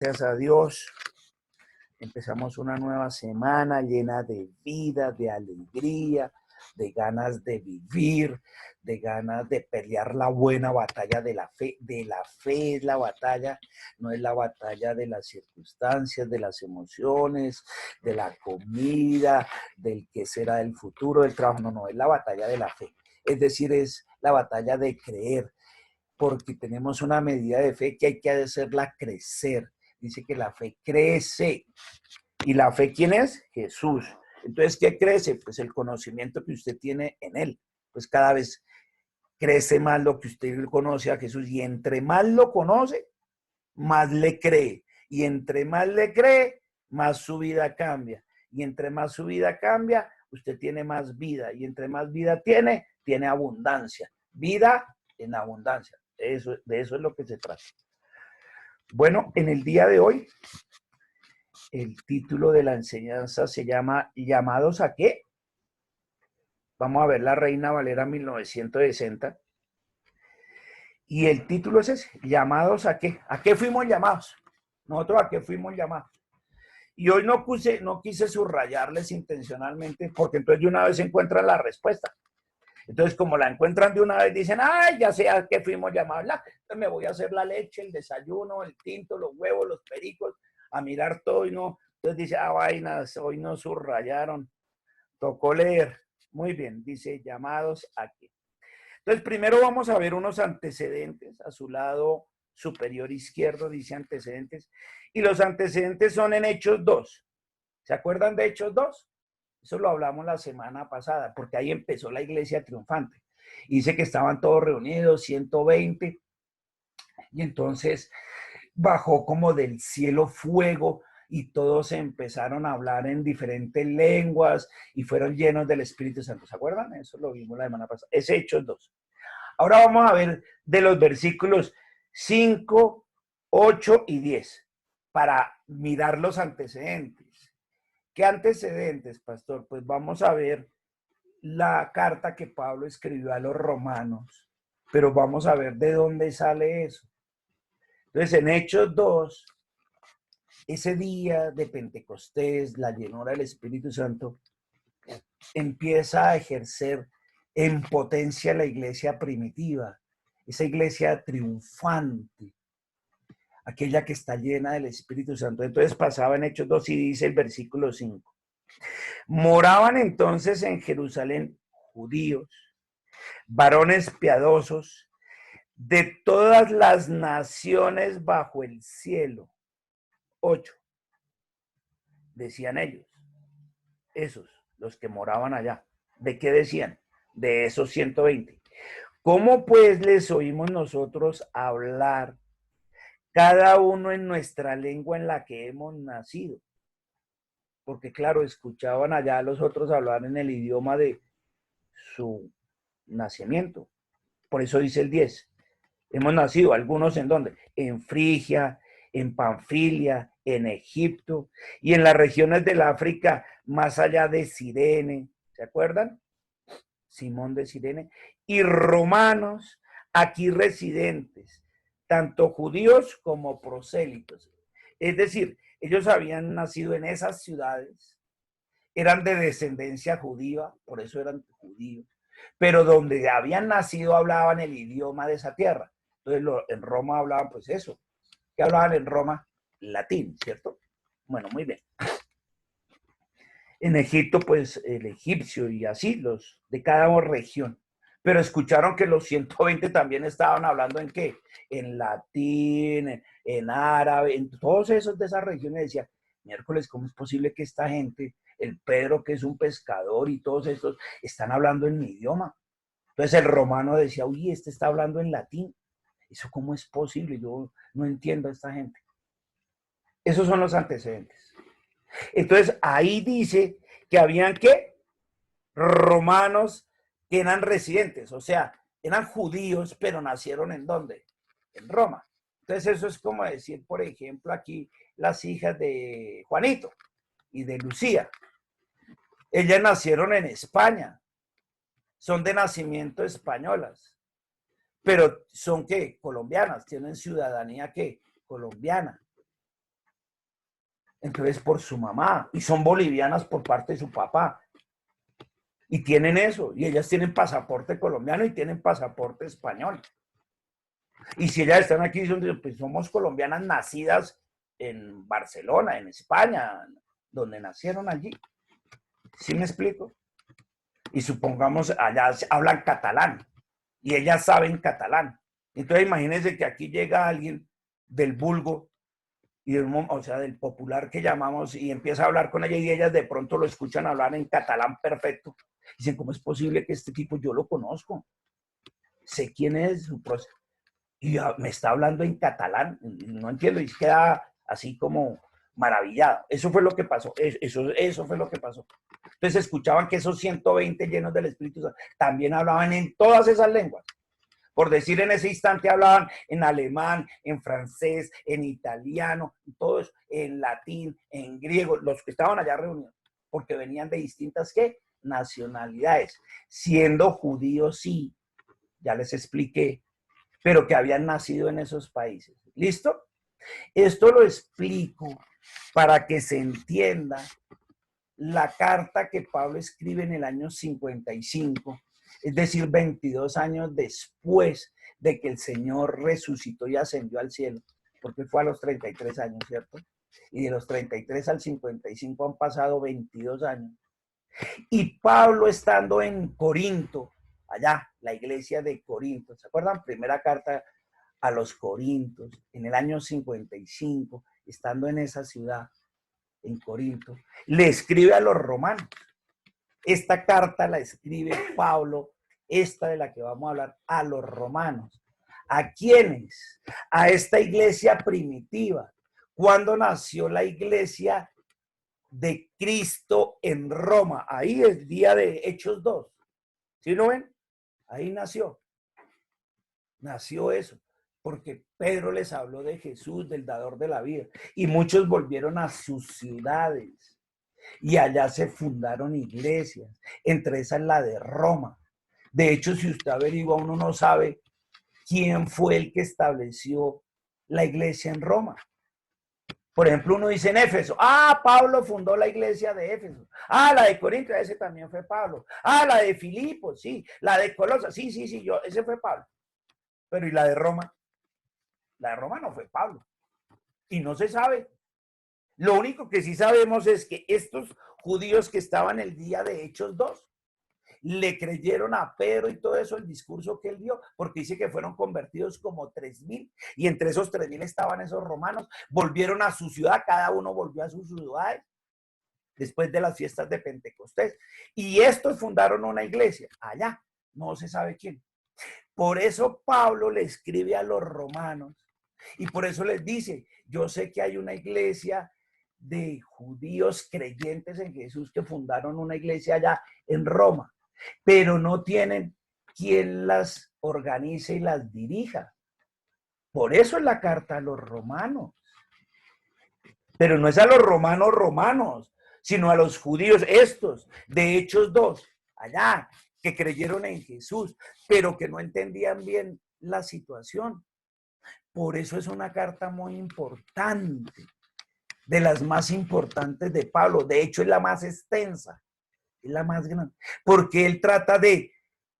Gracias a Dios, empezamos una nueva semana llena de vida, de alegría, de ganas de vivir, de ganas de pelear la buena batalla de la fe. De la fe es la batalla, no es la batalla de las circunstancias, de las emociones, de la comida, del que será el futuro, del trabajo. No, es la batalla de la fe. Es decir, es la batalla de creer, porque tenemos una medida de fe que hay que hacerla crecer. Dice que la fe crece. ¿Y la fe quién es? Jesús. Entonces, ¿qué crece? Pues el conocimiento que usted tiene en él. Pues cada vez crece más lo que usted conoce a Jesús. Y entre más lo conoce, más le cree. Y entre más le cree, más su vida cambia. Y entre más su vida cambia, usted tiene más vida. Y entre más vida tiene, tiene abundancia. Vida en abundancia. De eso es lo que se trata. Bueno, en el día de hoy, el título de la enseñanza se llama ¿Llamados a qué? Vamos a ver la Reina Valera 1960. Y el título es ese, ¿llamados a qué? ¿A qué fuimos llamados? Nosotros a qué fuimos llamados. Y hoy no quise subrayarles intencionalmente, porque entonces de una vez encuentran la respuesta. Entonces, como la encuentran de una vez, dicen, ay, ya sé a qué fuimos llamados. Entonces me voy a hacer la leche, el desayuno, el tinto, los huevos, los pericos, a mirar todo y no. Entonces dice, vainas, hoy no subrayaron. Tocó leer. Muy bien, dice, llamados aquí. Entonces, primero vamos a ver unos antecedentes. A su lado superior izquierdo dice antecedentes. Y los antecedentes son en Hechos 2. ¿Se acuerdan de Hechos 2? Eso lo hablamos la semana pasada, porque ahí empezó la iglesia triunfante. Dice que estaban todos reunidos, 120, y entonces bajó como del cielo fuego y todos empezaron a hablar en diferentes lenguas y fueron llenos del Espíritu Santo. ¿Se acuerdan? Eso lo vimos la semana pasada. Es Hechos 2. Ahora vamos a ver de los versículos 5, 8 y 10 para mirar los antecedentes. ¿Qué antecedentes, pastor? Pues vamos a ver la carta que Pablo escribió a los romanos, pero vamos a ver de dónde sale eso. Entonces, en Hechos 2, ese día de Pentecostés, la llenura del Espíritu Santo, empieza a ejercer en potencia la iglesia primitiva, esa iglesia triunfante, aquella que está llena del Espíritu Santo. Entonces pasaba en Hechos 2 y dice el versículo 5. Moraban entonces en Jerusalén judíos, varones piadosos, de todas las naciones bajo el cielo. 8. Decían ellos, esos, los que moraban allá. ¿De qué decían? De esos 120. ¿Cómo pues les oímos nosotros hablar, cada uno en nuestra lengua en la que hemos nacido? Porque claro, escuchaban allá a los otros hablar en el idioma de su nacimiento. Por eso dice el 10. Hemos nacido, algunos en dónde? En Frigia, en Panfilia, en Egipto y en las regiones del África más allá de Cirene. ¿Se acuerdan? Simón de Cirene. Y romanos aquí residentes, tanto judíos como prosélitos. Es decir, ellos habían nacido en esas ciudades, eran de descendencia judía, por eso eran judíos, pero donde habían nacido hablaban el idioma de esa tierra. Entonces en Roma hablaban pues eso. ¿Qué hablaban en Roma? Latín, ¿cierto? Bueno, muy bien. En Egipto pues el egipcio y así los de cada región. Pero escucharon que los 120 también estaban hablando en qué? En latín, en árabe, en todos esos de esas regiones. Decía, miércoles, ¿cómo es posible que esta gente, el Pedro que es un pescador y todos estos, están hablando en mi idioma? Entonces el romano decía, uy, este está hablando en latín. ¿Eso cómo es posible? Yo no entiendo a esta gente. Esos son los antecedentes. Entonces ahí dice que habían ¿qué? Romanos que eran residentes, o sea, eran judíos, pero nacieron ¿en dónde? En Roma. Entonces eso es como decir, por ejemplo, aquí las hijas de Juanito y de Lucía. Ellas nacieron en España, son de nacimiento españolas, pero son ¿qué? Colombianas, tienen ciudadanía ¿qué? Colombiana. Entonces por su mamá, y son bolivianas por parte de su papá. Y tienen eso, y ellas tienen pasaporte colombiano y tienen pasaporte español. Y si ellas están aquí, pues somos colombianas nacidas en Barcelona, en España, donde nacieron allí. ¿Sí me explico? Y supongamos allá hablan catalán y ellas saben catalán. Entonces imagínense que aquí llega alguien del vulgo, y o sea, del popular que llamamos, y empieza a hablar con ella y ellas de pronto lo escuchan hablar en catalán perfecto. Dicen, ¿cómo es posible que este tipo yo lo conozco? Sé quién es, y me está hablando en catalán, no entiendo, y queda así como maravillado. Eso fue lo que pasó, eso fue lo que pasó. Entonces escuchaban que esos 120 llenos del Espíritu Santo también hablaban en todas esas lenguas. Por decir, en ese instante hablaban en alemán, en francés, en italiano, todo eso, en latín, en griego, los que estaban allá reunidos, porque venían de distintas, ¿qué? Nacionalidades, siendo judíos, sí, ya les expliqué, pero que habían nacido en esos países. ¿Listo? Esto lo explico para que se entienda la carta que Pablo escribe en el año 55, es decir, 22 años después de que el Señor resucitó y ascendió al cielo, porque fue a los 33 años, ¿cierto? Y de los 33 al 55 han pasado 22 años. Y Pablo, estando en Corinto, allá, la iglesia de Corinto, ¿se acuerdan? Primera carta a los Corintios, en el año 55, estando en esa ciudad, en Corinto, le escribe a los romanos. Esta carta la escribe Pablo, esta de la que vamos a hablar, a los romanos. ¿A quiénes? A esta iglesia primitiva. ¿Cuándo nació la iglesia de Cristo en Roma? Ahí es día de Hechos 2. ¿Sí lo ven? Ahí nació. Nació eso, porque Pedro les habló de Jesús, del dador de la vida, y muchos volvieron a sus ciudades, y allá se fundaron iglesias, entre esas la de Roma. De hecho, si usted averigua, uno no sabe quién fue el que estableció la iglesia en Roma. Por ejemplo, uno dice en Éfeso, Pablo fundó la iglesia de Éfeso. La de Corinto, ese también fue Pablo. La de Filipos, sí. La de Colosas, sí, ese fue Pablo. Pero ¿y la de Roma? La de Roma no fue Pablo. Y no se sabe. Lo único que sí sabemos es que estos judíos que estaban el día de Hechos 2 le creyeron a Pedro y todo eso, el discurso que él dio, porque dice que fueron convertidos como 3,000, y entre esos 3,000 estaban esos romanos, volvieron a su ciudad, cada uno volvió a sus ciudades después de las fiestas de Pentecostés, y estos fundaron una iglesia allá, no se sabe quién. Por eso Pablo le escribe a los romanos, y por eso les dice, yo sé que hay una iglesia de judíos creyentes en Jesús que fundaron una iglesia allá en Roma, pero no tienen quien las organice y las dirija. Por eso es la carta a los romanos. Pero no es a los romanos, sino a los judíos estos, de Hechos 2, allá, que creyeron en Jesús, pero que no entendían bien la situación. Por eso es una carta muy importante, de las más importantes de Pablo. De hecho, es la más extensa, es la más grande, porque él trata de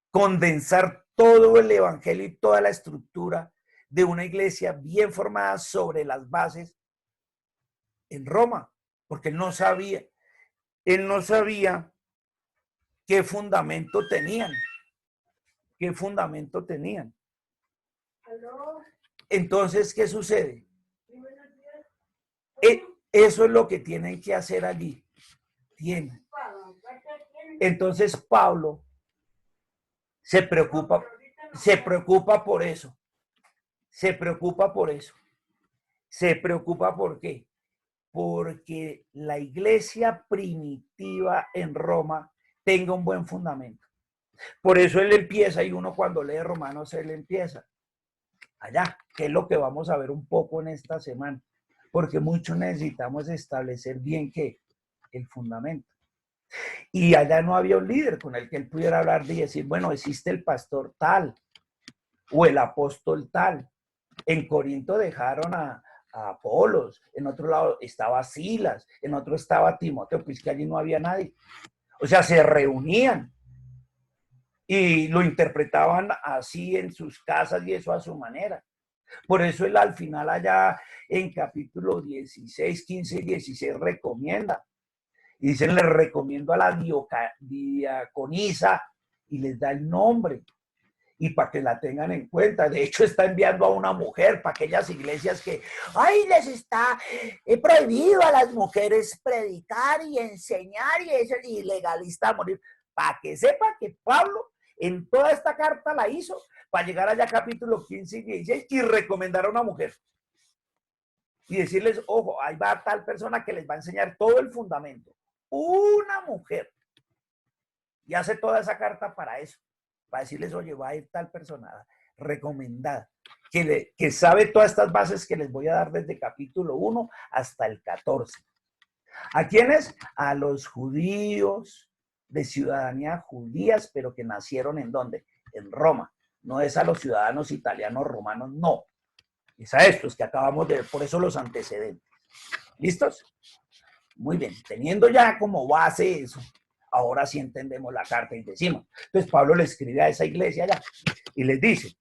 condensar todo el evangelio y toda la estructura de una iglesia bien formada sobre las bases en Roma, porque él no sabía qué fundamento tenían, Entonces, ¿qué sucede? Eso es lo que tienen que hacer allí. Entonces Pablo se preocupa por eso. Se preocupa por qué. Porque la iglesia primitiva en Roma tenga un buen fundamento. Por eso él empieza, y uno cuando lee Romanos, él empieza allá, que es lo que vamos a ver un poco en esta semana, porque mucho necesitamos establecer bien qué, el fundamento. Y allá no había un líder con el que él pudiera hablar y decir, bueno, existe el pastor tal o el apóstol tal. En Corinto dejaron a Apolos, en otro lado estaba Silas, en otro estaba Timoteo, pues que allí no había nadie. O sea, se reunían y lo interpretaban así en sus casas y eso a su manera. Por eso él al final allá en capítulo 16, 15 y 16 recomienda. Y dicen, les recomiendo a la diaconisa y les da el nombre. Y para que la tengan en cuenta. De hecho, está enviando a una mujer para aquellas iglesias que, ay, les está prohibido a las mujeres predicar y enseñar y eso es ilegalista a morir. Para que sepa que Pablo en toda esta carta la hizo para llegar allá a capítulo 15 y 16 y recomendar a una mujer. Y decirles, ojo, ahí va tal persona que les va a enseñar todo el fundamento. Una mujer. Y hace toda esa carta para eso. Para decirles, oye, va a ir tal persona recomendada, que sabe todas estas bases que les voy a dar desde capítulo 1 hasta el 14. ¿A quiénes? A los judíos de ciudadanía judías, pero que nacieron ¿en dónde? En Roma. No es a los ciudadanos italianos romanos, no. Es a estos que acabamos de ver, por eso los antecedentes. ¿Listos? Muy bien, teniendo ya como base eso, ahora sí entendemos la carta y decimos. Entonces Pablo le escribe a esa iglesia allá y les dice,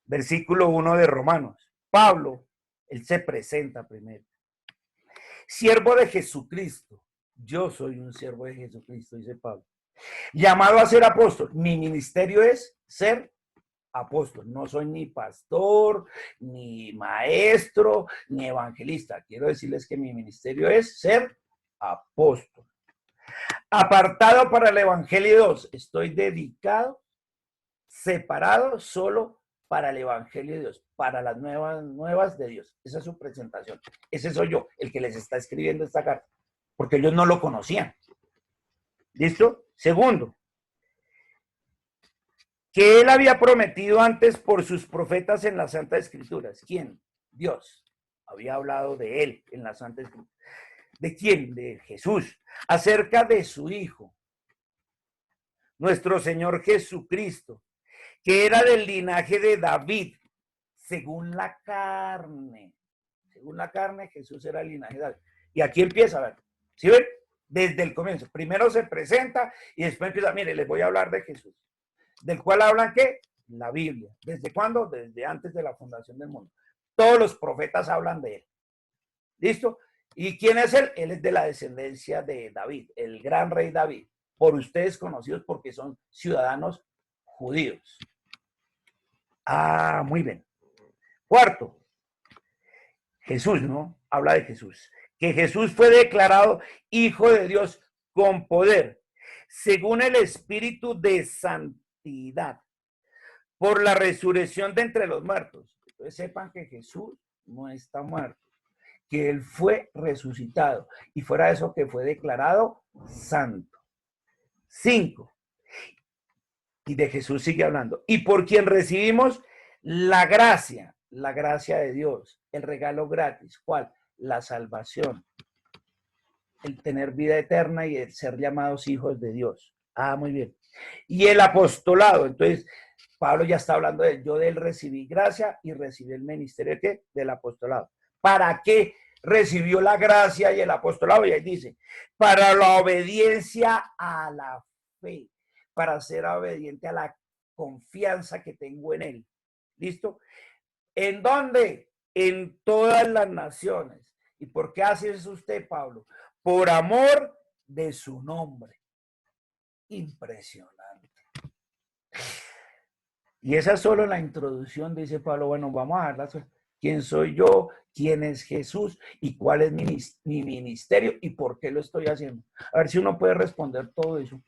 versículo 1 de Romanos, Pablo, él se presenta primero. Siervo de Jesucristo, yo soy un siervo de Jesucristo, dice Pablo. Llamado a ser apóstol, mi ministerio es ser apóstol. No soy ni pastor, ni maestro, ni evangelista. Quiero decirles que mi ministerio es ser apóstol. Apartado para el Evangelio 2, estoy dedicado, separado solo para el Evangelio de Dios, para las nuevas de Dios. Esa es su presentación. Ese soy yo, el que les está escribiendo esta carta, porque ellos no lo conocían. ¿Listo? Segundo, que él había prometido antes por sus profetas en las Santas Escrituras. ¿Quién? Dios. Había hablado de él en las Santas Escrituras. ¿De quién? De Jesús. Acerca de su Hijo, nuestro Señor Jesucristo, que era del linaje de David, según la carne. Según la carne, Jesús era el linaje de David. Y aquí empieza, a ver, ¿sí ven? Desde el comienzo. Primero se presenta y después empieza, mire, les voy a hablar de Jesús. ¿Del cual hablan qué? La Biblia. ¿Desde cuándo? Desde antes de la fundación del mundo. Todos los profetas hablan de él. ¿Listo? ¿Y quién es él? Él es de la descendencia de David, el gran rey David. Por ustedes conocidos porque son ciudadanos judíos. Ah, muy bien. Cuarto, Jesús, ¿no? Habla de Jesús. Que Jesús fue declarado Hijo de Dios con poder, según el Espíritu de Santidad, por la resurrección de entre los muertos. Entonces sepan que Jesús no está muerto, que Él fue resucitado y fuera de eso que fue declarado santo. 5. Y de Jesús sigue hablando. Y por quien recibimos la gracia de Dios, el regalo gratis. ¿Cuál? La salvación, el tener vida eterna y el ser llamados hijos de Dios. Ah, muy bien. Y el apostolado. Entonces, Pablo ya está hablando de yo de él recibí gracia y recibí el ministerio ¿de qué? Del apostolado. ¿Para qué recibió la gracia y el apostolado? Y ahí dice, para la obediencia a la fe, para ser obediente a la confianza que tengo en él. ¿Listo? ¿En dónde? En todas las naciones. ¿Y por qué hace eso usted, Pablo? Por amor de su nombre. Impresionante. Y esa es solo la introducción, dice Pablo. Bueno, vamos a verla. ¿Quién soy yo? ¿Quién es Jesús? ¿Y cuál es mi ministerio? ¿Y por qué lo estoy haciendo? A ver si uno puede responder todo eso.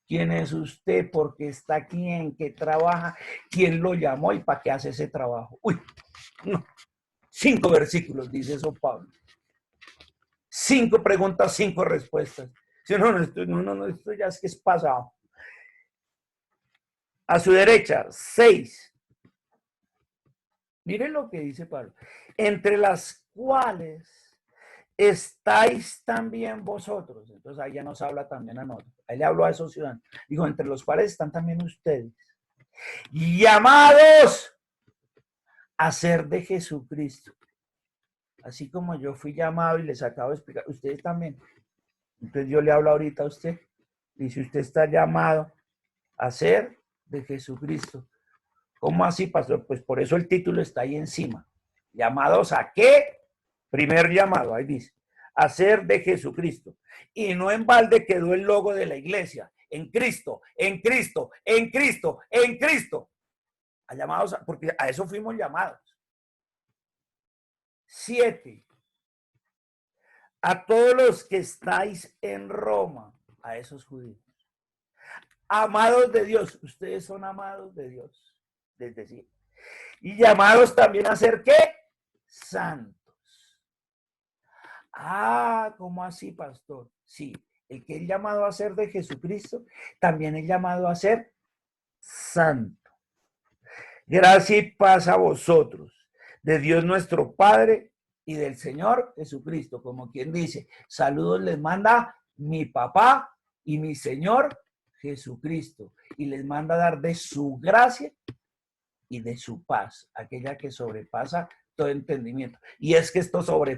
¿Quién es usted? ¿Por qué está aquí? ¿En qué trabaja? ¿Quién lo llamó? ¿Y para qué hace ese trabajo? Uy, no. 5 versículos, dice eso Pablo. 5 preguntas, 5 respuestas. Si no, esto ya es que es pasado. A su derecha, 6. Miren lo que dice Pablo. Entre las cuales estáis también vosotros. Entonces ahí ya nos habla también a nosotros. Ahí le hablo a esos ciudadanos. Digo, entre los cuales están también ustedes. Llamados hacer de Jesucristo. Así como yo fui llamado y les acabo de explicar, ustedes también. Entonces yo le hablo ahorita a usted. Y si usted está llamado a ser de Jesucristo. ¿Cómo así, pastor? Pues por eso el título está ahí encima. ¿Llamados a qué? Primer llamado, ahí dice. A ser de Jesucristo. Y no en balde quedó el logo de la iglesia. En Cristo, en Cristo, en Cristo, en Cristo. A llamados, porque a eso fuimos llamados. 7. A todos los que estáis en Roma, a esos judíos. Amados de Dios, ustedes son amados de Dios, desde siempre. Y llamados también a ser ¿qué? Santos. Ah, ¿cómo así, pastor? Sí, el que es llamado a ser de Jesucristo, también es llamado a ser santo. Gracia y paz a vosotros, de Dios nuestro Padre y del Señor Jesucristo, como quien dice, saludos les manda mi papá y mi Señor Jesucristo, y les manda dar de su gracia y de su paz, aquella que sobrepasa todo entendimiento. Y es que esto sobrepasa